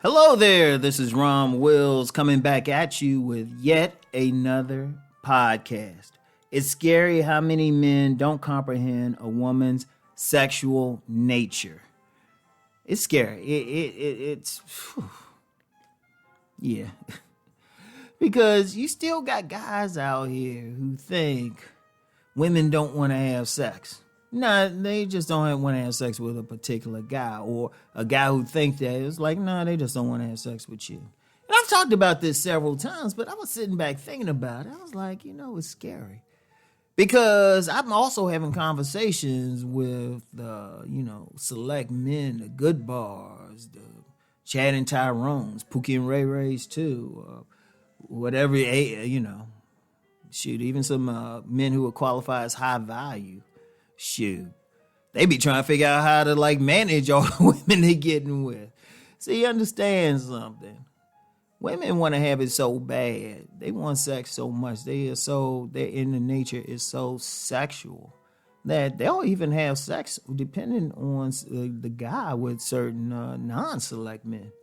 Hello there, this is Rom Wills coming back at you with yet another podcast. It's scary how many men don't comprehend a woman's sexual nature. It's scary. It's yeah. Because you still got guys out here who think women don't want to have sex. No, they just don't want to have sex with a particular guy, or a guy who thinks that. It's like, no, they just don't want to have sex with you. And I've talked about this several times, but I was sitting back thinking about it. I was like, it's scary. Because I'm also having conversations with, select men, the good bars, the Chad and Tyrones, Pookie and Ray Rays too, whatever, shoot, even some men who would qualify as high value. Shoot, they be trying to figure out how to manage all the women they getting with. See, understand something. Women want to have it so bad. They want sex so much. Their inner nature is so sexual that they'll even have sex depending on the guy with certain non-select men.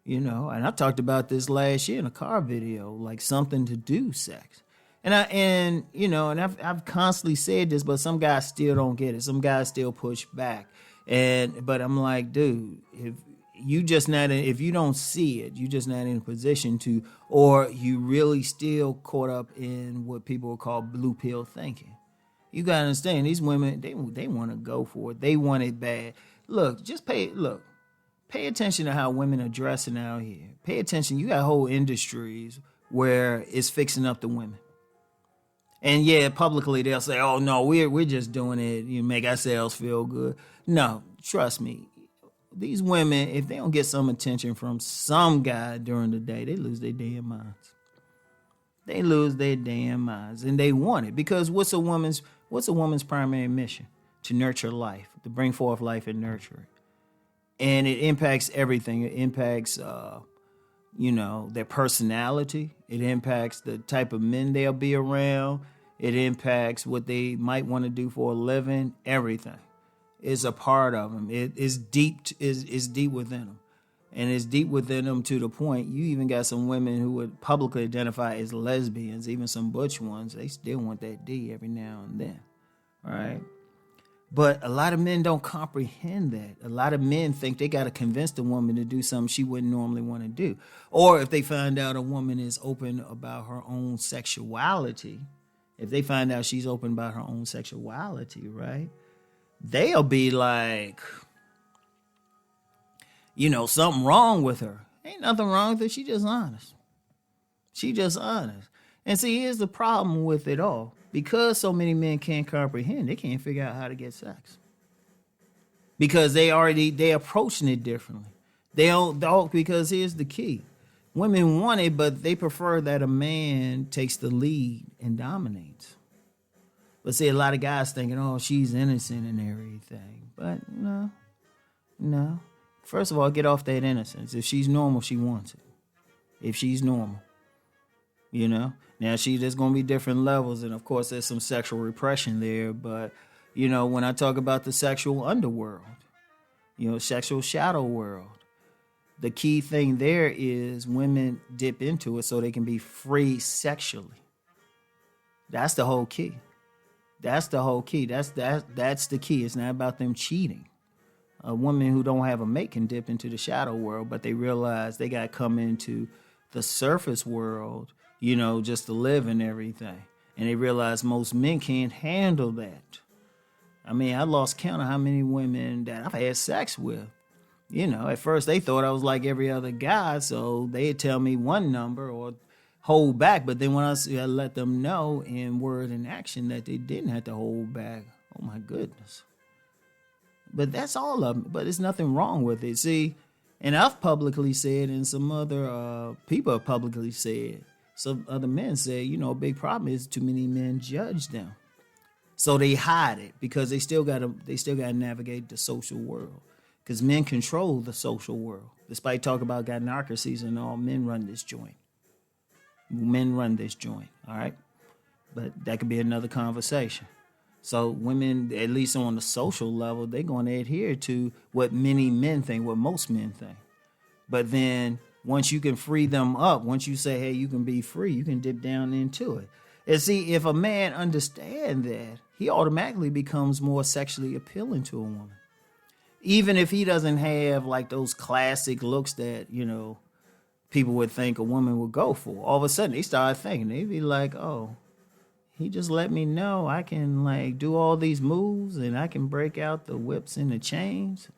And I talked about this last year in a car video, like something to do sex. And I've constantly said this, but some guys still don't get it. Some guys still push back. But I'm like, dude, if you don't see it, you're just not in a position to, or you really still caught up in what people would call blue pill thinking. You gotta understand, these women, they want to go for it. They want it bad. Look, pay attention to how women are dressing out here. Pay attention. You got whole industries where it's fixing up the women. And yeah, publicly they'll say, "Oh no, we're just doing it. You make ourselves feel good." No, trust me. These women, if they don't get some attention from some guy during the day, they lose their damn minds. They lose their damn minds, and they want it because what's a woman's primary mission? To nurture life, to bring forth life and nurture it, and it impacts everything. It impacts, their personality. It impacts the type of men they'll be around. It impacts what they might want to do for a living. Everything is a part of them. It is deep. Is deep within them, and it's deep within them to the point you even got some women who would publicly identify as lesbians, even some butch ones. They still want that D every now and then, all right? But a lot of men don't comprehend that. A lot of men think they got to convince the woman to do something she wouldn't normally want to do. Or if they find out a woman is open about her own sexuality, if they find out she's open about her own sexuality, right, they'll be like, something wrong with her. Ain't nothing wrong with her. She just honest. She just honest. And see, here's the problem with it all. Because so many men can't comprehend, they can't figure out how to get sex. Because they approaching it differently. They don't, because here's the key. Women want it, but they prefer that a man takes the lead and dominates. But see, a lot of guys thinking, oh, she's innocent and everything. But no. First of all, get off that innocence. If she's normal, she wants it. If she's normal. Now there's going to be different levels, and of course there's some sexual repression there, but when I talk about the sexual underworld, sexual shadow world, the key thing there is women dip into it so they can be free sexually. That's the whole key. That's the key. It's not about them cheating. A woman who don't have a mate can dip into the shadow world, but they realize they got to come into the surface world, just to live and everything. And they realize most men can't handle that. I mean, I lost count of how many women that I've had sex with. At first they thought I was like every other guy, so they'd tell me one number or hold back. But then when I let them know in word and action that they didn't have to hold back, oh my goodness. But that's all of them. But there's nothing wrong with it. See, and I've publicly said, and some other people have publicly said, some other men say, a big problem is too many men judge them. So they hide it because they still got to navigate the social world. Because men control the social world. Despite talk about gynocracies and all, men run this joint. Men run this joint, all right? But that could be another conversation. So women, at least on the social level, they're going to adhere to what many men think, what most men think. But then once you can free them up, once you say, hey, you can be free, you can dip down into it. And see, if a man understands that, he automatically becomes more sexually appealing to a woman. Even if he doesn't have like those classic looks that, people would think a woman would go for. All of a sudden, they start thinking, they'd be like, oh, he just let me know I can like do all these moves and I can break out the whips and the chains.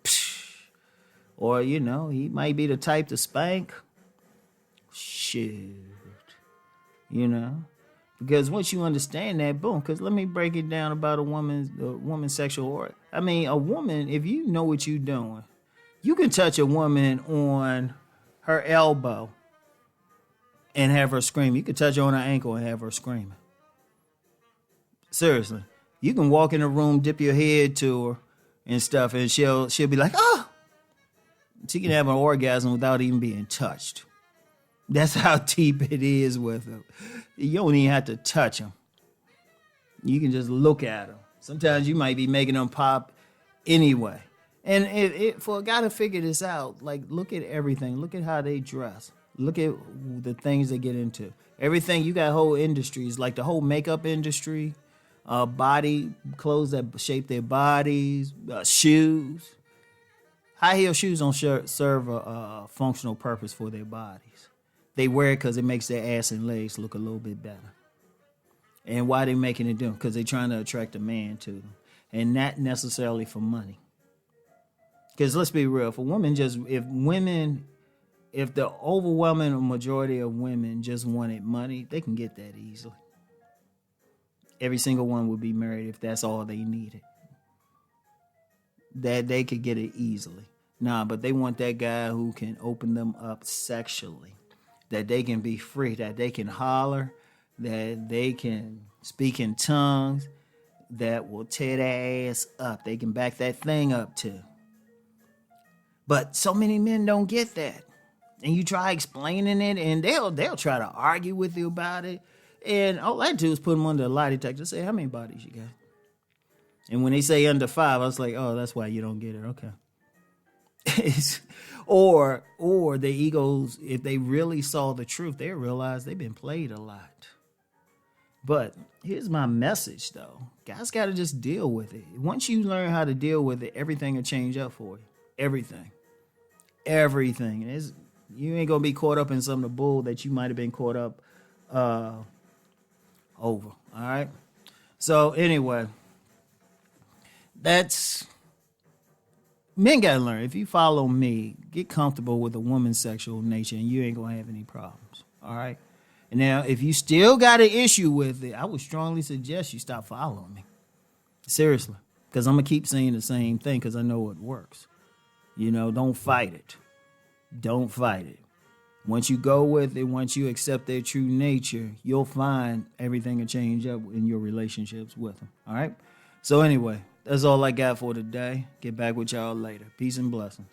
Or, he might be the type to spank. Shit. Because once you understand that, boom, because let me break it down about a woman's sexual organ. I mean, a woman, if you know what you're doing, you can touch a woman on her elbow and have her scream. You can touch her on her ankle and have her screaming. Seriously. You can walk in a room, dip your head to her and stuff, and she'll be like, oh! She can have an orgasm without even being touched. That's how deep it is with them. You don't even have to touch them. You can just look at them. Sometimes you might be making them pop anyway. And for a guy to figure this out, like, look at everything. Look at how they dress. Look at the things they get into. Everything, you got whole industries, like the whole makeup industry, body clothes that shape their bodies, shoes. High heel shoes don't serve a functional purpose for their bodies. They wear it because it makes their ass and legs look a little bit better. And why they making it do? Because they're trying to attract a man to them. And not necessarily for money. Because let's be real, if the overwhelming majority of women just wanted money, they can get that easily. Every single one would be married if that's all they needed. That they could get it easily. Nah, but they want that guy who can open them up sexually. That they can be free, that they can holler, that they can speak in tongues, that will tear their ass up. They can back that thing up too. But so many men don't get that. And you try explaining it, and they'll try to argue with you about it. And all I do is put them under a lie detector and say, how many bodies you got? And when they say under 5, I was like, oh, that's why you don't get it. Okay. or the egos, if they really saw the truth, they realize they've been played a lot. But here's my message, though. Guys got to just deal with it. Once you learn how to deal with it, everything will change up for you. Everything. You ain't going to be caught up in some of the bull that you might have been caught up over. All right? So, anyway, men got to learn. If you follow me, get comfortable with a woman's sexual nature and you ain't going to have any problems. All right? And now, if you still got an issue with it, I would strongly suggest you stop following me. Seriously. Because I'm going to keep saying the same thing because I know it works. Don't fight it. Don't fight it. Once you go with it, once you accept their true nature, you'll find everything will change up in your relationships with them. All right? So anyway, that's all I got for today. Get back with y'all later. Peace and blessings.